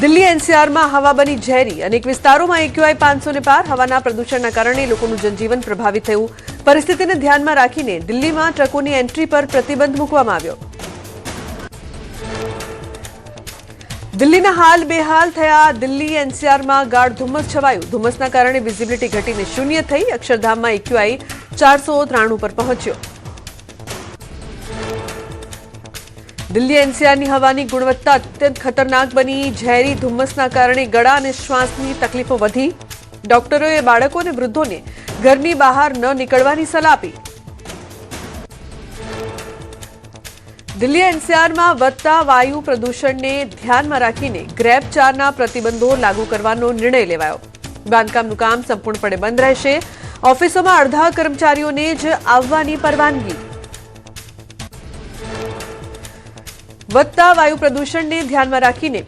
દિલ્હી એનસીઆરમાં હવા બની ઝેરી, અનેક વિસ્તારોમાં એક્યુઆઈ 500 ને પાર. હવાના પ્રદૂષણના કારણે લોકોનું જનજીવન પ્રભાવિત થયું. પરિસ્થિતિને ધ્યાનમાં રાખીને દિલ્હીમાં ટ્રકોની એન્ટ્રી પર પ્રતિબંધ મૂકવામાં આવ્યો. દિલ્હીના હાલ બેહાલ થયા. દિલ્હી એનસીઆરમાં ગાઢ ધુમ્મસ છવાયું. ધુમ્મસના કારણે વિઝિબિલિટી ઘટીને શૂન્ય થઈ. અક્ષરધામમાં એક્યુઆઈ 493 પર પહોંચ્યો. દિલ્હી એનસીઆરની હવાની ગુણવત્તા અત્યંત ખતરનાક બની. ઝેરી ધુમ્મસના કારણે ગળા અને શ્વાસની તકલીફો વધી. ડોક્ટરોએ બાળકો અને વૃદ્ધોને ઘરની બહાર ન નીકળવાની સલાહ આપી. દિલ્હી એનસીઆરમાં વધતા વાયુ પ્રદૂષણને ધ્યાનમાં રાખીને ગ્રેબ 4ના પ્રતિબંધો લાગુ કરવાનો નિર્ણય લેવાયો. બાંધકામનું કામ સંપૂર્ણપણે બંધ રહેશે. ઓફિસોમાં અડધા કર્મચારીઓને જ આવવાની પરવાનગી. વધતા વાયુ પ્રદૂષણને ધ્યાનમાં રાખીને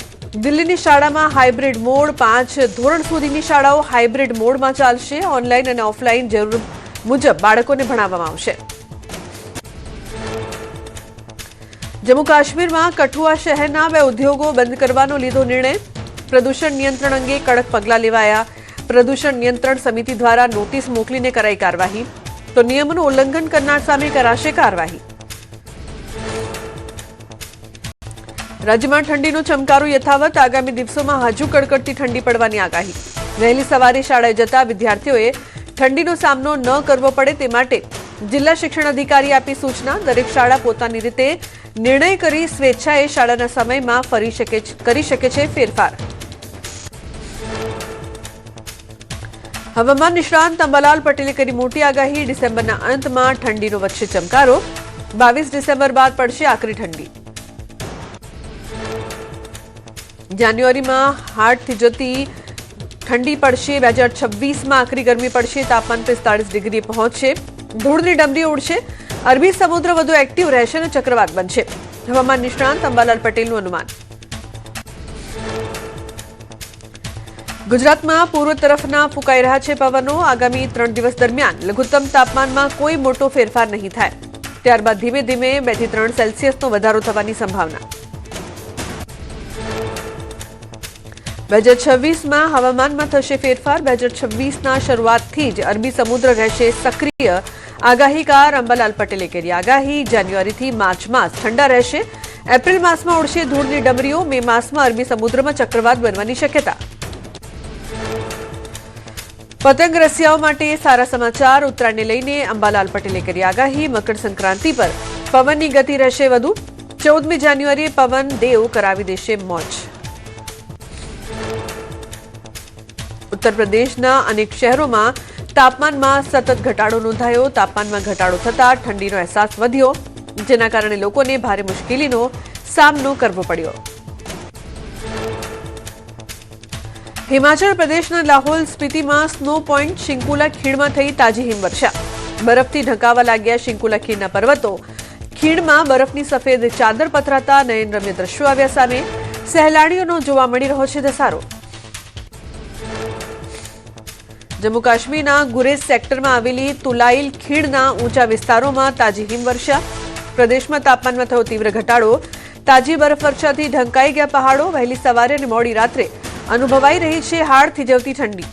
દિલ્હીની શાળામાં હાઇબ્રિડ મોડ. 5 ધોરણ સુધીની શાળાઓ હાઇબ્રિડ મોડમાં ચાલશે. ઓનલાઈન અને ઓફલાઈન જરૂર મુજબ બાળકોને ભણાવવામાં આવશે. જમ્મુ કાશ્મીરમાં કઠુઆ શહેરના 2 ઉદ્યોગો બંધ કરવાનો લીધો નિર્ણય. પ્રદૂષણ નિયંત્રણ અંગે કડક પગલાં લેવાયા. પ્રદૂષણ નિયંત્રણ સમિતિ દ્વારા નોટિસ મોકલીને કરાઈ કાર્યવાહી. તો નિયમોનું ઉલ્લંઘન કરનાર સામે કરાશે કાર્યવાહી. રાજ્યમાં ઠંડીનો ચમકારો યથાવત. આગામી દિવસોમાં હજુ કડકડતી ઠંડી પડવાની આગાહી. વહેલી સવારે શાળાએ જતા વિદ્યાર્થીઓએ ઠંડીનો સામનો ન કરવો પડે તે માટે જિલ્લા શિક્ષણ અધિકારી આપી સૂચના. દરેક શાળા પોતાની રીતે નિર્ણય કરી સ્વેચ્છાએ શાળાના સમયમાં કરી શકે છે ફેરફાર. હવામાન નિષ્ણાંત અંબાલાલ પટેલે કરી મોટી આગાહી. ડિસેમ્બરના અંતમાં ઠંડીનો વધશે ચમકારો. 22 ડિસેમ્બર બાદ પડશે આકરી ઠંડી. જાન્યુઆરીમાં હાડથી જતી ઠંડી પડશે. 2026માં આકરી ગરમી પડશે. તાપમાન 45 ડિગ્રી પહોંચશે. ધૂળની ડમરી ઉડશે. અરબી સમુદ્ર વધુ એક્ટિવ રહેશે અને ચક્રવાત બનશે. હવામાન નિષ્ણાંત અંબાલાલ પટેલનું અનુમાન. ગુજરાતમાં પૂર્વ તરફના ફૂંકાઈ રહ્યા છે પવનો. આગામી 3 દિવસ દરમિયાન લઘુત્તમ તાપમાનમાં કોઈ મોટો ફેરફાર નહીં થાય. ત્યારબાદ ધીમે ધીમે 2 થી 3 સેલ્સિયસનો વધારો થવાની સંભાવના. 2026માં હવામાનમાં થશે ફેરફાર. 2026ના શરૂઆતથી જ અરબી સમુદ્ર રહેશે સક્રિય. આગાહીકાર અંબાલાલ પટેલે કરી આગાહી. જાન્યુઆરીથી માર્ચ માસ ઠંડા રહેશે. એપ્રિલ માસમાં ઉડશે ધૂળની ડમરીઓ. મે માસમાં અરબી સમુદ્રમાં ચક્રવાત બનવાની શક્યતા. પતંગ રસિયાઓ માટે સારા સમાચાર. ઉત્તરાયણને લઈને અંબાલાલ પટેલે કરી આગાહી. મકર સંક્રાંતિ પર પવનની ગતિ રહેશે વધુ. 14મી જાન્યુઆરીએ પવન દેવ કરાવી દેશે મોજ. ઉત્તર પ્રદેશના અનેક શહેરોમાં તાપમાનમાં સતત ઘટાડો નોંધાયો. તાપમાનમાં ઘટાડો થતાં ઠંડીનો અહેસાસ વધ્યો, જેના કારણે લોકોને ભારે મુશ્કેલીનો સામનો કરવો પડ્યો. હિમાચલ પ્રદેશના લાહોલ સ્પીતિમાં સ્નો પોઈન્ટ શિંકુલા ખીણમાં થઈ તાજી હિમવર્ષા. બરફથી ઢંકાવા લાગ્યા શિંકુલા ખીણના પર્વતો. ખીણમાં બરફની સફેદ ચાદર પથરાતા નયનરમ્ય દ્રશ્યો આવ્યા સામે. સહેલાણીઓનો જોવા મળી રહ્યો છે ધસારો. જમ્મુ કાશ્મીરના ગુરેઝ સેક્ટરમાં આવેલી તુલાઈલ ખીણના ઊંચા વિસ્તારોમાં તાજી હિમવર્ષા. પ્રદેશમાં તાપમાનમાં થયો તીવ્ર ઘટાડો. તાજી બરફવર્ષાથી ઢંકાઈ ગયા પહાડો. વહેલી સવારે અને મોડી રાત્રે અનુભવાઈ રહી છે હાડ થીજવતી ઠંડી.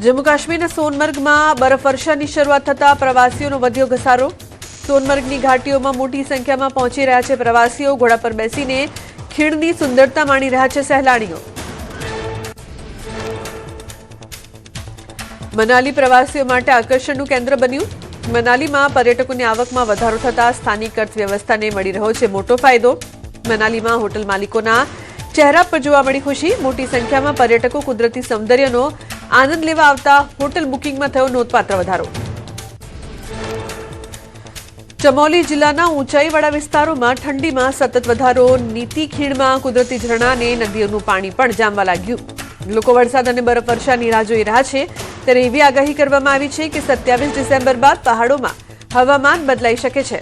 જમ્મુ કાશ્મીરના સોનમર્ગમાં બરફવર્ષાની શરૂઆત થતા પ્રવાસીઓનો વધ્યો ઘસારો. સોનમર્ગની ઘાટીઓમાં મોટી સંખ્યામાં પહોંચી રહ્યા છે પ્રવાસીઓ. ઘોડા પર બેસીને ખીણની સુંદરતા માણી રહ્યા છે સહેલાણીઓ. મનાલી પ્રવાસીઓ માટે આકર્ષણનું કેન્દ્ર બન્યું. મનાલીમાં પર્યટકોની આવકમાં વધારો થતાં સ્થાનિક અર્થવ્યવસ્થાને મળી રહ્યો છે મોટો ફાયદો. મનાલીમાં હોટલ માલિકોના ચહેરા પર જોવા મળી ખુશી. મોટી સંખ્યામાં પર્યટકો કુદરતી સૌંદર્યનો આનંદ લેવા આવતા હોટલ બુકિંગમાં થયો નોંધપાત્ર વધારો. ચમોલી જિલ્લાના ઊંચાઈવાળા વિસ્તારોમાં ઠંડીમાં સતત વધારો. નીતિ ખીણમાં કુદરતી ઝરણા અને નદીઓનું પાણી પણ જામવા લાગ્યું. લોકો વરસાદ અને બરફવર્ષાની રાહ જોઈ રહ્યા છે. ત્યારે એવી આગાહી કરવામાં આવી છે કે 27 ડિસેમ્બર બાદ પહાડોમાં હવામાન બદલાઈ શકે છે.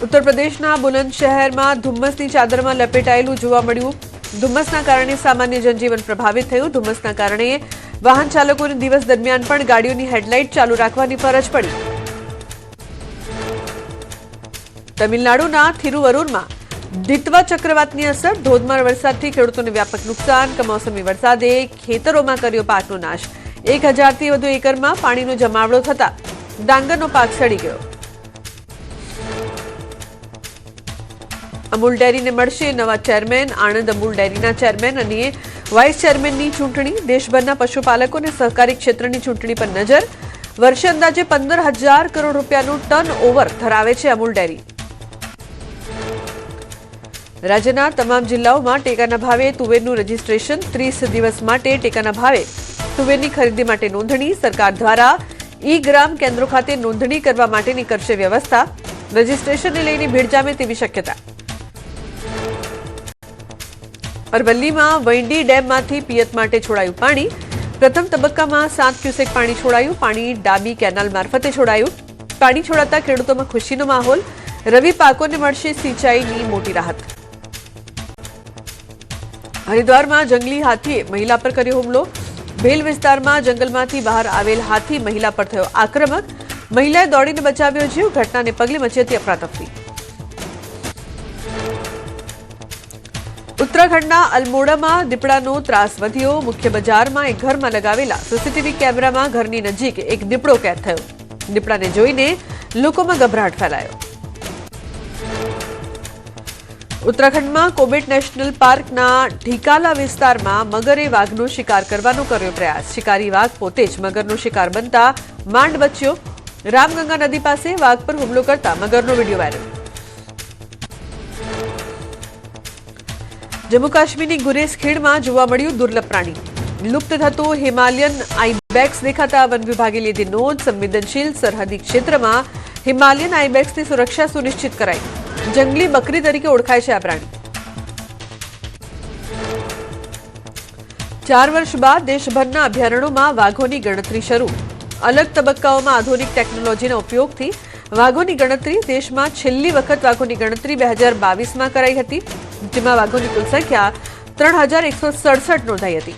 ઉત્તર પ્રદેશના બુલંદ શહેરમાં ધુમ્મસની ચાદરમાં લપેટાયેલું જોવા મળ્યું. ધુમ્મસના કારણે સામાન્ય જનજીવન પ્રભાવિત થયું. ધુમ્મસના કારણે વાહન ચાલકોને દિવસ દરમિયાન પણ ગાડીઓની હેડલાઇટ ચાલુ રાખવાની ફરજ પડી. તમિલનાડુના થિરુવરુરમાં દિત્વા ચક્રવાતની અસર, ધોધમાર વરસાદથી ખેડૂતોને વ્યાપક નુકસાન, કમોસમી વરસાદે ખેતરોમાં કર્યો પાકનો નાશ, 1000થી વધુ એકરમાં પાણીનો જમાવડો થતા ડાંગરનો પાક સડી ગયો. અમૂલ ડેરીને મળશે નવા ચેરમેન, આણંદ અમૂલ ડેરીના ચેરમેન અને વાઇસ ચેરમેનની ચૂંટણી, દેશભરના પશુપાલકો અને સહકારી ક્ષેત્રની ચૂંટણી પર નજર. વર્ષે અંદાજે 15,000 કરોડ રૂપિયાનું ટર્ન ઓવર ધરાવે છે અમૂલ ડેરી. રાજ્યના તમામ જિલ્લાઓમાં ટેકાના ભાવે તુવેરનું રજીસ્ટ્રેશન, 30 દિવસ માટે ટેકાના ભાવે તુવેરની ખરીદી માટે નોંધણી. સરકાર દ્વારા ઈ-ગ્રામ કેન્દ્રો ખાતે નોંધણી કરવા માટેની કરશે વ્યવસ્થા. રજીસ્ટ્રેશનને લઈને ભીડ જામે તેવી શક્યતા. અરવલ્લીમાં વૈંડી ડેમમાંથી પિયત માટે છોડાયું પાણી. પ્રથમ તબક્કામાં 7 ક્યુસેક પાણી છોડાયું. પાણી ડાબી કેનાલ મારફતે છોડાયું. પાણી છોડાતા ખેડૂતોમાં ખુશીનો માહોલ. રવિ પાકોને મળશે સિંચાઈની મોટી રાહત. હરિદ્વારમાં જંગલી હાથીએ મહિલા પર કર્યો હુમલો. ભેલ વિસ્તારમાં જંગલમાંથી બહાર આવેલ હાથી મહિલા પર થયો આક્રમક. મહિલાએ દોડીને બચાવ્યો જીવ. ઘટનાને પગલે મચી હતી અફરાતફરી. ઉત્તરાખંડના અલમોડામાં દીપડાનો ત્રાસ વધ્યો. મુખ્ય બજારમાં એક ઘરમાં લગાવેલા સીસીટીવી કેમેરામાં ઘરની નજીક એક દીપડો કેદ થયો. દીપડાને જોઈને લોકોમાં ગભરાટ ફેલાયો. ઉત્તરાખંડમાં કોબેટ નેશનલ પાર્કના ઢીકાલા વિસ્તારમાં મગરે વાઘનો શિકાર કરવાનો કર્યો પ્રયાસ. શિકારી વાઘ પોતે જ મગરનો શિકાર બનતા માંડ બચ્યો. રામગંગા નદી પાસે વાઘ પર હુમલો કરતા મગરનો વિડીયો વાયરલ. જમ્મુ કાશ્મીરની ગુરેઝ ખીણમાં જોવા મળ્યું દુર્લભ પ્રાણી. લુપ્ત થતો હિમાલયન આઈબેક્સ દેખાતા વન વિભાગે લીધી નોંધ. સંવેદનશીલ સરહદી ક્ષેત્રમાં હિમાલયન આઈબેક્સની સુરક્ષા સુનિશ્ચિત કરાઈ. જંગલી બકરી તરીકે ઓળખાય છે આ પ્રાણી. 4 વર્ષ બાદ દેશભરના અભયારણ્યોમાં વાઘોની ગણતરી શરૂ. અલગ તબક્કાઓમાં આધુનિક ટેકનોલોજીના ઉપયોગથી વાઘોની ગણતરી. દેશમાં છેલ્લી વખત વાઘોની ગણતરી 2022માં કરાઈ હતી, જેમાં વાઘોની કુલ સંખ્યા 3,167 નોંધાઈ હતી.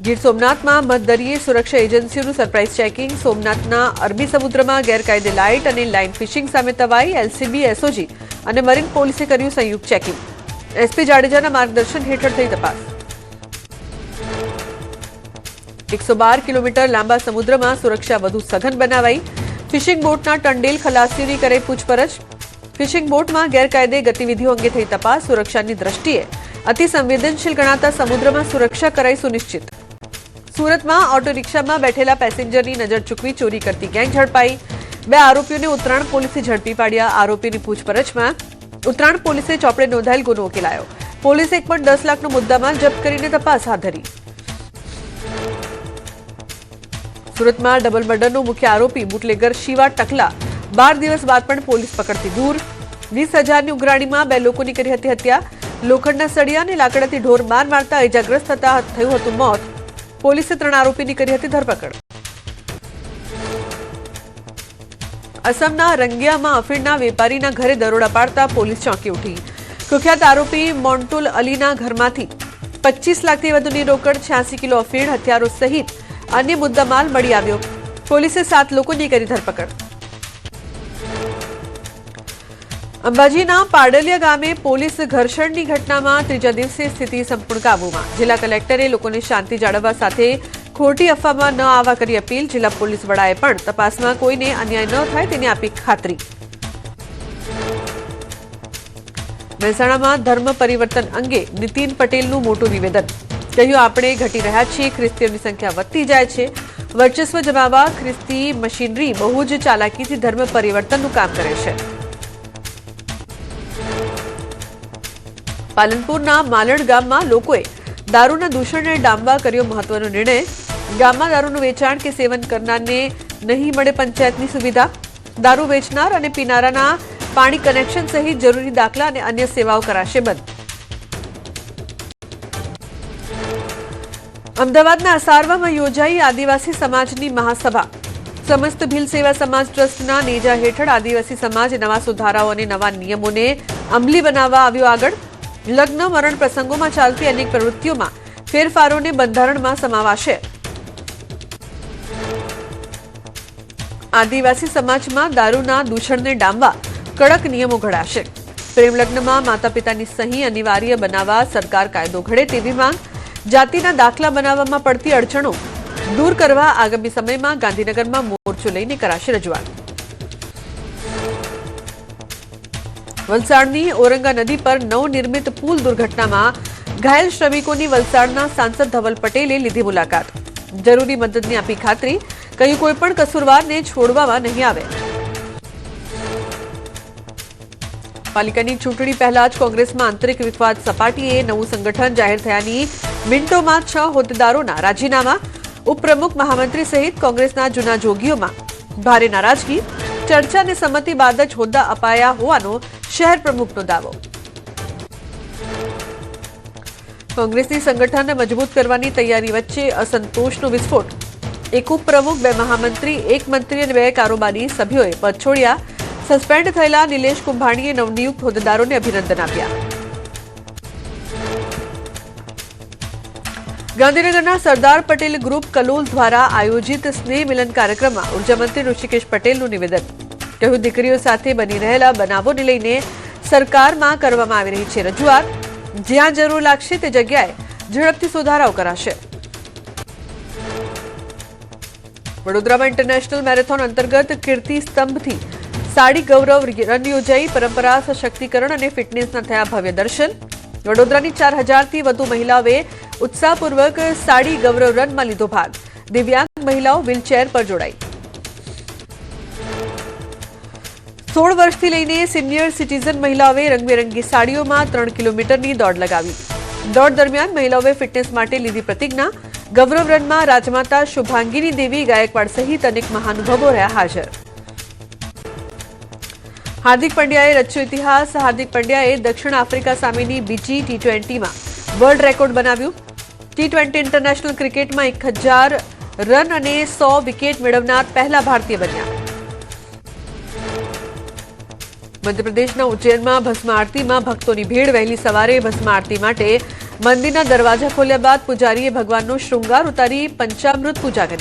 ગીર સોમનાથમાં મધદરિયે સુરક્ષા એજન્સીઓનું સરપ્રાઇઝ ચેકિંગ. સોમનાથના અરબી સમુદ્રમાં ગેરકાયદે લાઇટ અને લાઇન ફિશિંગ સામે તવાઈ. એલસીબી, એસઓજી અને મરીન પોલીસે કર્યું સંયુક્ત ચેકિંગ. એસપી જાડેજાના માર્ગદર્શન હેઠળ થઈ તપાસ. 112 કિલોમીટર લાંબા સમુદ્રમાં સુરક્ષા વધુ સઘન બનાવાઈ. ફિશિંગ બોટના ટંડેલ ખલાસીઓની કરાઈ પૂછપરછ. ફિશિંગ બોટમાં ગેરકાયદે ગતિવિધિઓ અંગે થઈ તપાસ. સુરક્ષાની દ્રષ્ટિએ અતિ સંવેદનશીલ ગણાતા સમુદ્રમાં સુરક્ષા કરાઈ સુનિશ્ચિત. સુરતમાં ઓટો રિક્ષામાં બેઠેલા પેસેન્જરની નજર ચૂકવી ચોરી કરતી ગેંગ ઝડપાઈ. 2 આરોપીઓને ઉત્તરાયણ પોલીસે ઝડપી પાડ્યા. આરોપીની પૂછપરછમાં ઉત્તરાયણ પોલીસે ચોપડે નોંધાયેલ ગુનો ઉકેલાયો. પોલીસે 1.10 લાખનો મુદ્દામાલ જપ્ત કરીને તપાસ હાથ ધરી. સુરતમાં ડબલ મર્ડરનો મુખ્ય આરોપી બુટલેગર શિવા ટકલા 12 દિવસ બાદ પણ પોલીસ પકડથી દૂર. 20,000ની ઉઘરાણીમાં 2 લોકોની કરી હતી હત્યા. લોખંડના સળિયા અને લાકડાથી ઢોર માર મારતા ઇજાગ્રસ્ત થતા થયું હતું મોત. પોલીસે 3 આરોપીની કરી હતી ધરપકડ. અસમના રંગિયામાં અફીણના વેપારીના ઘરે દરોડા પાડતા પોલીસ ચોંકી ઉઠી. કુખ્યાત આરોપી મોન્ટુલ અલીના ઘરમાંથી 25 લાખથી વધુની રોકડ, 86 કિલો અફીણ, હથિયારો સહિત અન્ય મુદ્દામાલ મળી આવ્યો. પોલીસે 7 લોકોની કરી ધરપકડ. અંબાજીના પાડલિયા ગામે પોલીસ ઘર્ષણની ઘટનામાં 3જા દિવસે સ્થિતિ સંપૂર્ણ કાબૂમાં. જિલ્લા કલેક્ટરે લોકોને શાંતિ જાળવવા સાથે ખોટી અફવામાં ન આવવા કરી અપીલ. જિલ્લા પોલીસ વડાએ પણ તપાસમાં કોઈને અન્યાય ન થાય તેની આપી ખાતરી. મહેસાણામાં ધર્મ પરિવર્તન અંગે નીતિન પટેલનું મોટું નિવેદન. કહ્યું, આપણે ઘટી રહ્યા છીએ, ખ્રિસ્તીઓની સંખ્યા વધતી જાય છે. વર્ચસ્વ જમાવવા ખ્રિસ્તી મશીનરી બહુ જ ચાલાકીથી ધર્મ પરિવર્તનનું કામ કરે છે. પાલનપુરના માલણ ગામમાં લોકોએ દારૂના દૂષણને ડામવા કર્યો મહત્વનો નિર્ણય. ગામમાં દારૂનું વેચાણ કે સેવન કરનારને નહીં મળે પંચાયતની સુવિધા. દારૂ વેચનાર અને પીનારાના પાણી કનેક્શન સહિત જરૂરી દાખલા અને અન્ય સેવાઓ કરાશે બંધ. અમદાવાદના અસારવામાં યોજાઈ આદિવાસી સમાજની મહાસભા. સમસ્ત ભીલ સેવા સમાજ ટ્રસ્ટના નેજા હેઠળ આદિવાસી સમાજ નવા સુધારાઓ અને નવા નિયમોને અમલી બનાવવા આવ્યો આગળ. લગ્ન, મરણ પ્રસંગોમાં ચાલતી અનેક પ્રવૃત્તિઓમાં ફેરફારોને બંધારણમાં સમાવાશે. આદિવાસી સમાજમાં દારૂના દૂષણને ડામવા કડક નિયમો ઘડાશે. પ્રેમ લગ્નમાં માતા પિતાની સહી અનિવાર્ય બનાવવા સરકાર કાયદો ઘડે તેવી માંગ. જાતિના દાખલા બનાવવામાં પડતી અડચણો દૂર કરવા આગામી સમયમાં ગાંધીનગરમાં મોરચો લઈને કરાશે રજૂઆત. વલસાડની ઓરંગા નદી પર નવનિર્મિત પુલ દુર્ઘટનામાં ઘાયલ શ્રમિકોની વલસાડના સાંસદ ધવલ પટેલે લીધી મુલાકાત. જરૂરી મદદની આપી ખાતરી. કહ્યું કોઈપણ કસૂરવારને છોડવામાં નહીં આવે. પાલિકાની ચૂંટણી પહેલા જ કોંગ્રેસમાં આંતરિક વિવાદ સપાટીએ. નવું સંગઠન જાહેર થયાની મિનિટોમાં 6 હોદ્દેદારોના રાજીનામા. ઉપપ્રમુખ મહામંત્રી સહિત કોંગ્રેસના જૂના જોગીઓમાં ભારે નારાજગી. ચર્ચા અને સંમતિ બાદ જ હોદ્દા અપાયા હોવાનો શહેર પ્રમુખનો દાવો. કોંગ્રેસની સંગઠન મજબૂત કરવાની તૈયારી વચ્ચે અસંતોષનો વિસ્ફોટ. એક ઉપપ્રમુખ, 2 મહામંત્રી, 1 મંત્રી અને 2 કારોબારી સભ્યોએ પદ છોડ્યા. સસ્પેન્ડ થયેલા નિલેશ કુંભાણીએ નવનિયુક્ત હોદ્દેદારોને અભિનંદન આપ્યા. ગાંધીનગરના સરદાર પટેલ ગ્રુપ કલોલ દ્વારા આયોજિત સ્નેહ મિલન કાર્યક્રમમાં ઉર્જામંત્રી ઋષિકેશ પટેલનું નિવેદન. કહ્યું દીકરીઓ સાથે બની રહેલા બનાવોને લઈને સરકારમાં કરવામાં આવી રહી છે રજૂઆત. જ્યાં જરૂર લાગશે તે જગ્યાએ ઝડપથી સુધારાઓ કરાશે. વડોદરામાં ઇન્ટરનેશનલ મેરેથોન અંતર્ગત કીર્તિ સ્તંભથી સાડી ગૌરવ રન યોજાઈ. પરંપરા સશક્તિકરણ અને ફિટનેસના થયા ભવ્ય દર્શન. વડોદરાની 4000થી વધુ મહિલાઓએ ઉત્સાહપૂર્વક સાડી ગૌરવ રનમાં લીધો ભાગ. દિવ્યાંગ મહિલાઓ વ્હીલચેર પર જોડાઈ. 16 વર્ષથી લઈને સિનિયર સિટીઝન મહિલાઓએ રંગબેરંગી સાડીઓમાં 3 કિલોમીટરની દોડ લગાવી. દોડ દરમિયાન મહિલાઓએ ફિટનેસ માટે લીધી પ્રતિજ્ઞા. ગૌરવ રનમાં રાજમાતા શુભાંગીની દેવી ગાયકવાડ સહિત અનેક મહાનુભાવો રહ્યા હાજર. હાર્દિક પંડ્યાએ રચ્યો ઇતિહાસ. હાર્દિક પંડ્યાએ દક્ષિણ આફ્રિકા સામેની બીજી T20માં વર્લ્ડ રેકોર્ડ બનાવ્યું. T20 ઇન્ટરનેશનલ ક્રિકેટમાં 1000 રન અને 100 વિકેટ મેળવનાર પહેલા ભારતીય બન્યા. મધ્યપ્રદેશના ઉજ્જૈનમાં ભસ્મ આરતીમાં ભક્તોની ભીડ. વહેલી સવારે ભસ્મ આરતી માટે મંદિરના દરવાજા ખોલ્યા બાદ પૂજારીએ ભગવાનનો શૃંગાર ઉતારી પંચામૃત પૂજા કરી.